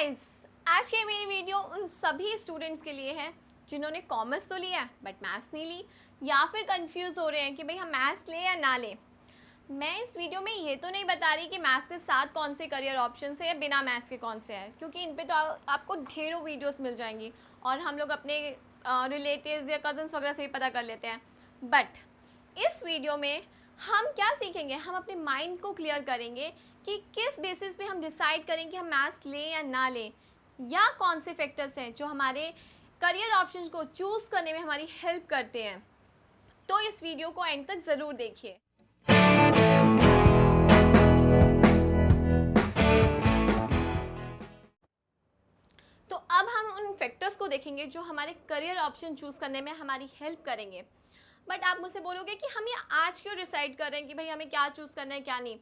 Guys, आज की मेरी वीडियो उन सभी स्टूडेंट्स के लिए है जिन्होंने कॉमर्स तो लिया बट मैथ्स नहीं ली, या फिर कंफ्यूज हो रहे हैं कि भाई हम मैथ्स लें या ना लें। मैं इस वीडियो में ये तो नहीं बता रही कि मैथ्स के साथ कौन से करियर ऑप्शन है या बिना मैथ्स के कौन से हैं, क्योंकि इन पे तो आपको ढेरों वीडियोस मिल जाएंगी और हम लोग अपने रिलेटिव्स या कज़न्स वगैरह से भी पता कर लेते हैं। बट इस वीडियो में हम क्या सीखेंगे, हम अपने माइंड को क्लियर करेंगे कि किस बेसिस पे हम डिसाइड करें कि हम मैथ्स लें या ना लें, या कौन से फैक्टर्स हैं जो हमारे करियर ऑप्शंस को चूज़ करने में हमारी हेल्प करते हैं। तो इस वीडियो को एंड तक ज़रूर देखिए। तो अब हम उन फैक्टर्स को देखेंगे जो हमारे करियर ऑप्शन चूज़ करने में हमारी हेल्प करेंगे। बट आप मुझसे बोलोगे कि हम ये आज क्यों डिसाइड कर रहे हैं कि भाई हमें क्या चूज़ करना है क्या नहीं।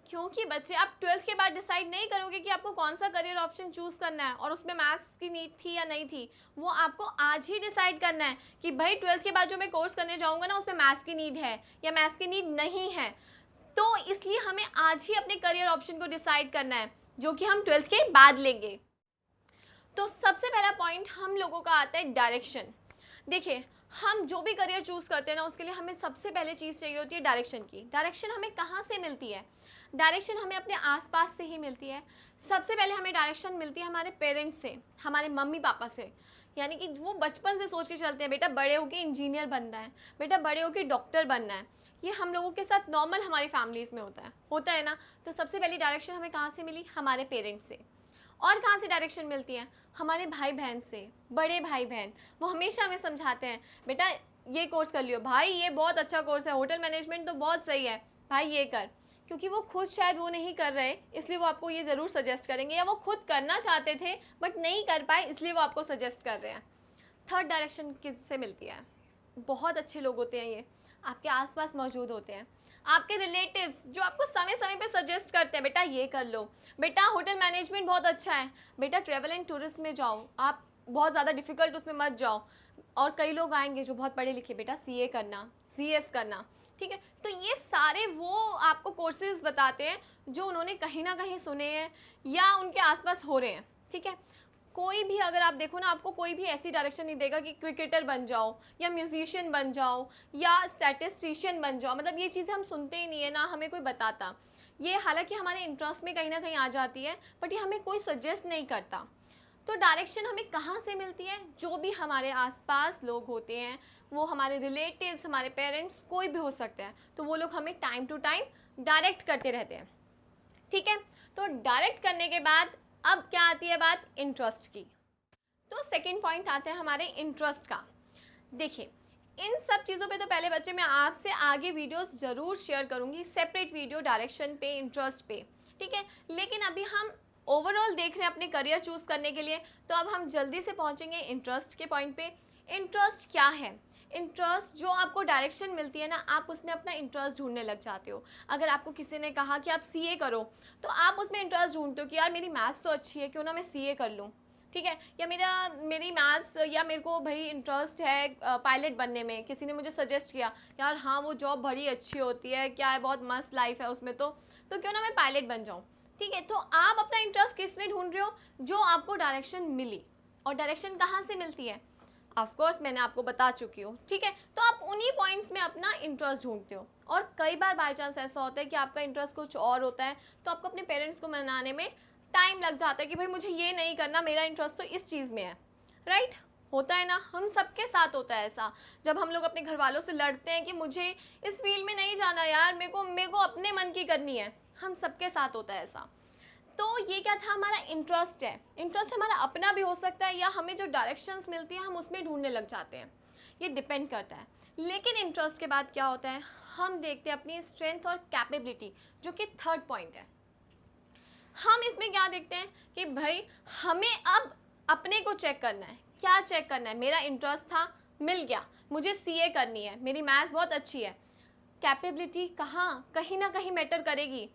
क्योंकि बच्चे, आप 12th के बाद डिसाइड नहीं करोगे कि आपको कौन सा करियर ऑप्शन चूज़ करना है और उसमें मैथ्स की नीड थी या नहीं थी। वो आपको आज ही डिसाइड करना है कि भाई 12th के बाद जो मैं कोर्स करने जाऊँगा ना, उसमें मैथ्स की नीड है या मैथ्स की नीड नहीं है। तो इसलिए हमें आज ही अपने करियर ऑप्शन को डिसाइड करना है, जो कि हम 12th के बाद लेंगे। तो सबसे पहला पॉइंट हम लोगों का आता है डायरेक्शन। देखिए, हम जो भी करियर चूज़ करते हैं ना, उसके लिए हमें सबसे पहले चीज़ चाहिए होती है डायरेक्शन की। डायरेक्शन हमें कहाँ से मिलती है? डायरेक्शन हमें अपने आसपास से ही मिलती है। सबसे पहले हमें डायरेक्शन मिलती है हमारे पेरेंट्स से, हमारे मम्मी पापा से। यानी कि वो बचपन से सोच के चलते हैं, बेटा बड़े होकर इंजीनियर बनना है, बेटा बड़े होकर डॉक्टर बनना है। ये हम लोगों के साथ नॉर्मल हमारी फैमिलीज़ में होता है ना। तो सबसे पहली डायरेक्शन हमें कहाँ से मिली? हमारे पेरेंट्स से। और कहाँ से डायरेक्शन मिलती है? हमारे भाई बहन से। बड़े भाई बहन वो हमेशा हमें समझाते हैं, बेटा ये कोर्स कर लियो, भाई ये बहुत अच्छा कोर्स है, होटल मैनेजमेंट तो बहुत सही है, भाई ये कर। क्योंकि वो खुद शायद वो नहीं कर रहे, इसलिए वो आपको ये ज़रूर सजेस्ट करेंगे, या वो खुद करना चाहते थे बट नहीं कर पाए, इसलिए वो आपको सजेस्ट कर रहे हैं। थर्ड डायरेक्शन किससे मिलती है? बहुत अच्छे लोग होते हैं, ये आपके आसपास मौजूद होते हैं, आपके रिलेटिव्स जो आपको समय समय पे सजेस्ट करते हैं, बेटा ये कर लो, बेटा होटल मैनेजमेंट बहुत अच्छा है, बेटा ट्रैवल एंड टूरिज्म में जाओ, आप बहुत ज़्यादा डिफिकल्ट उसमें मत जाओ। और कई लोग आएंगे जो बहुत पढ़े लिखे, बेटा सीए करना, सीएस करना, ठीक है। तो ये सारे वो आपको कोर्सेज बताते हैं जो उन्होंने कहीं ना कहीं सुने हैं या उनके आसपास हो रहे हैं, ठीक है। कोई भी अगर आप देखो ना, आपको कोई भी ऐसी डायरेक्शन नहीं देगा कि क्रिकेटर बन जाओ या म्यूजिशियन बन जाओ या स्टैटिस्टिशियन बन जाओ। मतलब ये चीज़ें हम सुनते ही नहीं है ना, हमें कोई बताता। ये हालांकि हमारे इंटरेस्ट में कहीं ना कहीं आ जाती है, बट ये हमें कोई सजेस्ट नहीं करता। तो डायरेक्शन हमें कहाँ से मिलती है? जो भी हमारे आसपास लोग होते हैं, वो हमारे रिलेटिव्स, हमारे पेरेंट्स, कोई भी हो सकते हैं, तो वो लोग हमें टाइम टू टाइम डायरेक्ट करते रहते हैं, ठीक है। तो डायरेक्ट करने के बाद अब क्या आती है बात? इंटरेस्ट की। तो सेकंड पॉइंट आता है हमारे इंटरेस्ट का। देखिए, इन सब चीज़ों पे तो पहले बच्चे मैं आपसे आगे वीडियोस ज़रूर शेयर करूँगी, सेपरेट वीडियो डायरेक्शन पे, इंटरेस्ट पे, ठीक है। लेकिन अभी हम ओवरऑल देख रहे हैं अपने करियर चूज़ करने के लिए, तो अब हम जल्दी से पहुँचेंगे इंटरेस्ट के पॉइंट पे। इंटरेस्ट क्या है? इंटरेस्ट जो आपको डायरेक्शन मिलती है ना, आप उसमें अपना इंटरेस्ट ढूंढने लग जाते हो। अगर आपको किसी ने कहा कि आप सीए करो, तो आप उसमें इंटरेस्ट ढूंढते हो कि यार मेरी मैथ्स तो अच्छी है, क्यों ना मैं सीए कर लूँ, ठीक है। या मेरी मैथ्स, या मेरे को भाई इंटरेस्ट है पायलट बनने में, किसी ने मुझे सजेस्ट किया, यार हाँ वो जॉब बड़ी अच्छी होती है, क्या है, बहुत मस्त लाइफ है उसमें, तो क्यों ना मैं पायलट बन जाऊँ, ठीक है। तो आप अपना इंटरेस्ट किस में ढूंढ रहे हो? जो आपको डायरेक्शन मिली। और डायरेक्शन कहाँ से मिलती है? ऑफ कोर्स मैंने आपको बता चुकी हूँ, ठीक है। तो आप उन्हीं पॉइंट्स में अपना इंटरेस्ट ढूंढते हो। और कई बार बाय चांस ऐसा होता है कि आपका इंटरेस्ट कुछ और होता है, तो आपको अपने पेरेंट्स को मनाने में टाइम लग जाता है कि भाई मुझे ये नहीं करना, मेरा इंटरेस्ट तो इस चीज़ में है, राइट। होता है ना, हम सबके साथ होता है ऐसा। जब हम लोग अपने घर वालों से लड़ते हैं कि मुझे इस फील्ड में नहीं जाना यार, मेरे को अपने मन की करनी है, हम सबके साथ होता है ऐसा। तो ये क्या था? हमारा इंटरेस्ट है। इंटरेस्ट हमारा अपना भी हो सकता है, या हमें जो डायरेक्शंस मिलती हैं हम उसमें ढूंढने लग जाते हैं, ये डिपेंड करता है। लेकिन इंटरेस्ट के बाद क्या होता है? हम देखते हैं अपनी स्ट्रेंथ और कैपेबिलिटी, जो कि थर्ड पॉइंट है। हम इसमें क्या देखते हैं कि भाई हमें अब अपने को चेक करना है। क्या चेक करना है? मेरा इंटरेस्ट था, मिल गया, मुझे सीए करनी है, मेरी मैथ्स बहुत अच्छी है। कैपेबिलिटी कहीं ना कहीं मैटर करेगी।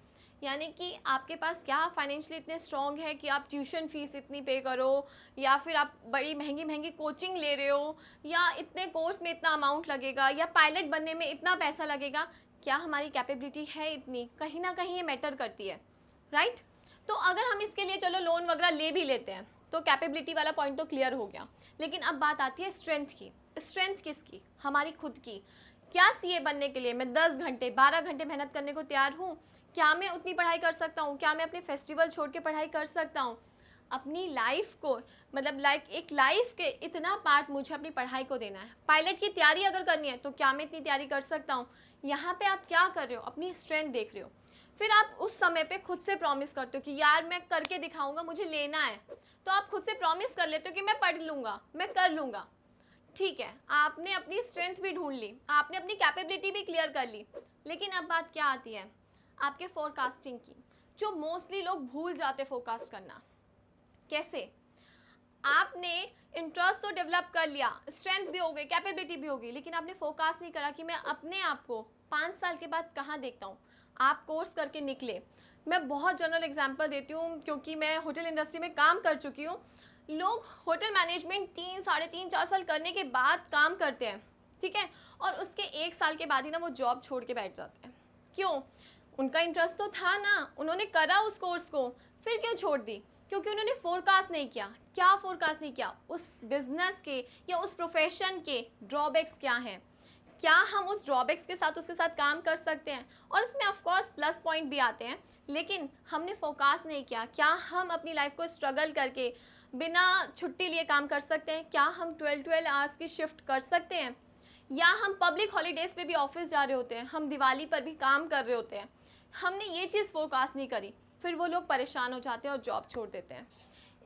यानी कि आपके पास क्या फाइनेंशियली इतने स्ट्रॉन्ग है कि आप ट्यूशन फीस इतनी पे करो, या फिर आप बड़ी महंगी महंगी कोचिंग ले रहे हो, या इतने कोर्स में इतना अमाउंट लगेगा, या पायलट बनने में इतना पैसा लगेगा। क्या हमारी कैपेबिलिटी है इतनी? कहीं ना कहीं ये मैटर करती है, राइट। तो अगर हम इसके लिए चलो लोन वगैरह ले भी लेते हैं तो कैपेबिलिटी वाला पॉइंट तो क्लियर हो गया, लेकिन अब बात आती है स्ट्रेंथ की। स्ट्रेंथ किसकी? हमारी खुद की। क्या सीए बनने के लिए मैं 10 घंटे 12 घंटे मेहनत करने को तैयार हूँ? क्या मैं उतनी पढ़ाई कर सकता हूँ? क्या मैं अपने फेस्टिवल छोड़ के पढ़ाई कर सकता हूँ? अपनी लाइफ को, मतलब एक लाइफ के इतना पार्ट मुझे अपनी पढ़ाई को देना है। पायलट की तैयारी अगर करनी है तो क्या मैं इतनी तैयारी कर सकता हूँ? यहाँ पे आप क्या कर रहे हो? अपनी स्ट्रेंथ देख रहे हो। फिर आप उस समय पे खुद से प्रॉमिस करते हो कि यार मैं करके दिखाऊंगा, मुझे लेना है। तो आप खुद से प्रॉमिस कर लेते हो कि मैं पढ़ लूँगा, मैं कर लूँगा। ठीक है, आपने अपनी स्ट्रेंथ भी ढूंढ ली, आपने अपनी कैपेबिलिटी भी क्लियर कर ली, लेकिन अब बात क्या आती है? आपके फोरकास्टिंग की, जो मोस्टली लोग भूल जाते फोरकास्ट करना। कैसे? आपने इंटरेस्ट तो डेवलप कर लिया, स्ट्रेंथ भी हो गई, कैपेबिलिटी भी हो गई, लेकिन आपने फोकस नहीं करा कि मैं अपने आप को 5 साल के बाद कहाँ देखता हूँ। आप कोर्स करके निकले, मैं बहुत जनरल एग्जांपल देती हूँ क्योंकि मैं होटल इंडस्ट्री में काम कर चुकी हूँ। लोग होटल मैनेजमेंट 3, साढ़े 3, 4 साल करने के बाद काम करते हैं, ठीक है, और उसके 1 साल के बाद ही ना वो जॉब छोड़ के बैठ जाते हैं। क्यों? उनका इंटरेस्ट तो था ना, उन्होंने करा उस कोर्स को, फिर क्यों छोड़ दी? क्योंकि उन्होंने फोरकास्ट नहीं किया। क्या फोरकास्ट नहीं किया? उस बिजनेस के या उस प्रोफेशन के ड्रॉबैक्स क्या हैं, क्या हम उस ड्रॉबैक्स के साथ उसके साथ काम कर सकते हैं, और इसमें ऑफकोर्स प्लस पॉइंट भी आते हैं, लेकिन हमने फोकस नहीं किया। क्या हम अपनी लाइफ को स्ट्रगल करके बिना छुट्टी लिए काम कर सकते हैं? क्या हम 12 आवर्स की शिफ्ट कर सकते हैं? या हम पब्लिक हॉलीडेज़ पे भी ऑफिस जा रहे होते हैं, हम दिवाली पर भी काम कर रहे होते हैं। हमने ये चीज़ फोरकास्ट नहीं करी, फिर वो लोग परेशान हो जाते हैं और जॉब छोड़ देते हैं।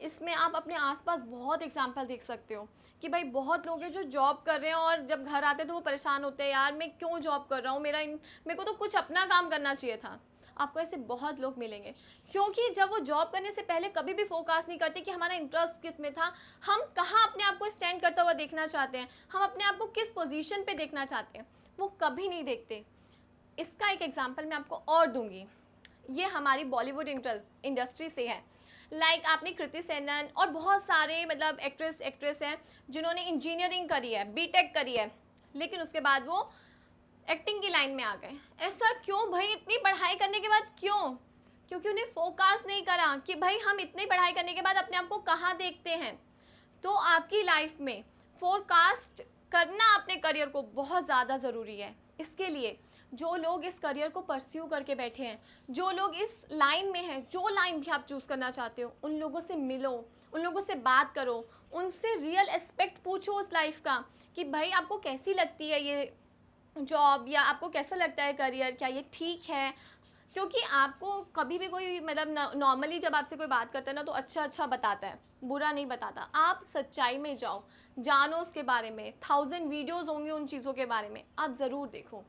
इसमें आप अपने आसपास बहुत एग्जांपल देख सकते हो कि भाई बहुत लोग हैं जो जॉब कर रहे हैं और जब घर आते हैं तो वो परेशान होते हैं, यार मैं क्यों जॉब कर रहा हूँ, मेरे को तो कुछ अपना काम करना चाहिए था। आपको ऐसे बहुत लोग मिलेंगे, क्योंकि जब वो जॉब करने से पहले कभी भी फोकस नहीं करते कि हमारा इंटरेस्ट किस में था, हम कहाँ अपने आप को स्टैंड करता हुआ देखना चाहते हैं, हम अपने आप को किस पोजीशन पे देखना चाहते हैं, वो कभी नहीं देखते। इसका एक एग्जांपल मैं आपको और दूंगी, ये हमारी बॉलीवुड इंडस्ट्री से है। आपने कृति सेनन और बहुत सारे मतलब एक्ट्रेस हैं जिन्होंने इंजीनियरिंग करी है, बीटेक करी है, लेकिन उसके बाद वो एक्टिंग की लाइन में आ गए। ऐसा क्यों भाई? इतनी पढ़ाई करने के बाद क्यों? क्योंकि उन्हें फोकस नहीं करा कि भाई हम इतनी पढ़ाई करने के बाद अपने आप को कहाँ देखते हैं। तो आपकी लाइफ में फोरकास्ट करना अपने करियर को बहुत ज़्यादा ज़रूरी है। इसके लिए जो लोग इस करियर को परस्यू करके बैठे हैं, जो लोग इस लाइन में हैं, जो लाइन भी आप चूज़ करना चाहते हो, उन लोगों से मिलो, उन लोगों से बात करो, उनसे रियल एस्पेक्ट पूछो उस लाइफ का कि भाई आपको कैसी लगती है ये जॉब, या आपको कैसा लगता है करियर, क्या ये ठीक है? क्योंकि आपको कभी भी कोई मतलब नॉर्मली जब आपसे कोई बात करता है ना तो अच्छा बताता है, बुरा नहीं बताता। आप सच्चाई में जाओ, जानो उसके बारे में, 1000 वीडियोज़ होंगे उन चीज़ों के बारे में, आप ज़रूर देखो,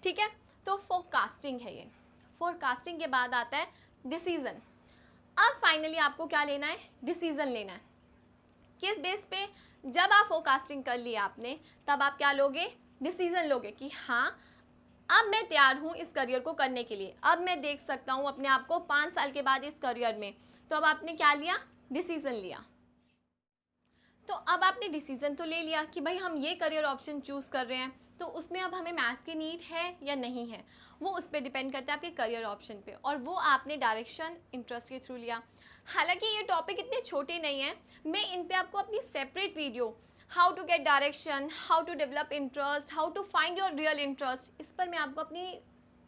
ठीक है। तो फोरकास्टिंग है ये। फोरकास्टिंग के बाद आता है डिसीज़न। अब फाइनली आपको क्या लेना है? डिसीज़न लेना है। किस बेस पे? जब आप फोरकास्टिंग कर लिया आपने, तब आप क्या लोगे? डिसीज़न लोगे कि हाँ अब मैं तैयार हूँ इस करियर को करने के लिए, अब मैं देख सकता हूँ अपने आप को 5 साल के बाद इस करियर में। तो अब आपने क्या लिया? डिसीज़न लिया। तो अब आपने डिसीज़न तो ले लिया कि भाई हम ये करियर ऑप्शन चूज़ कर रहे हैं, तो उसमें अब हमें मैथ्स की नीड है या नहीं है, वो उस पर डिपेंड करता है आपके करियर ऑप्शन पे, और वो आपने डायरेक्शन इंटरेस्ट के थ्रू लिया। हालांकि ये टॉपिक इतने छोटे नहीं हैं, मैं इन पे आपको अपनी separate video how to get direction, how to develop interest, how to find your real interest, इस पर मैं आपको अपनी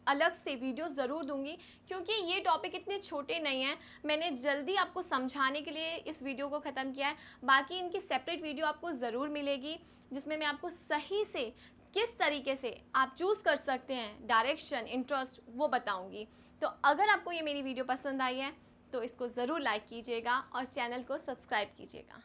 अलग से वीडियो ज़रूर दूंगी, क्योंकि ये टॉपिक इतने छोटे नहीं हैं। मैंने जल्दी आपको समझाने के लिए इस वीडियो को ख़त्म किया है। बाकी इनकी सेपरेट वीडियो आपको ज़रूर मिलेगी, जिसमें मैं आपको सही से किस तरीके से आप चूज़ कर सकते हैं डायरेक्शन, इंटरेस्ट, वो बताऊंगी। तो अगर आपको ये मेरी वीडियो पसंद आई है तो इसको ज़रूर लाइक कीजिएगा और चैनल को सब्सक्राइब कीजिएगा।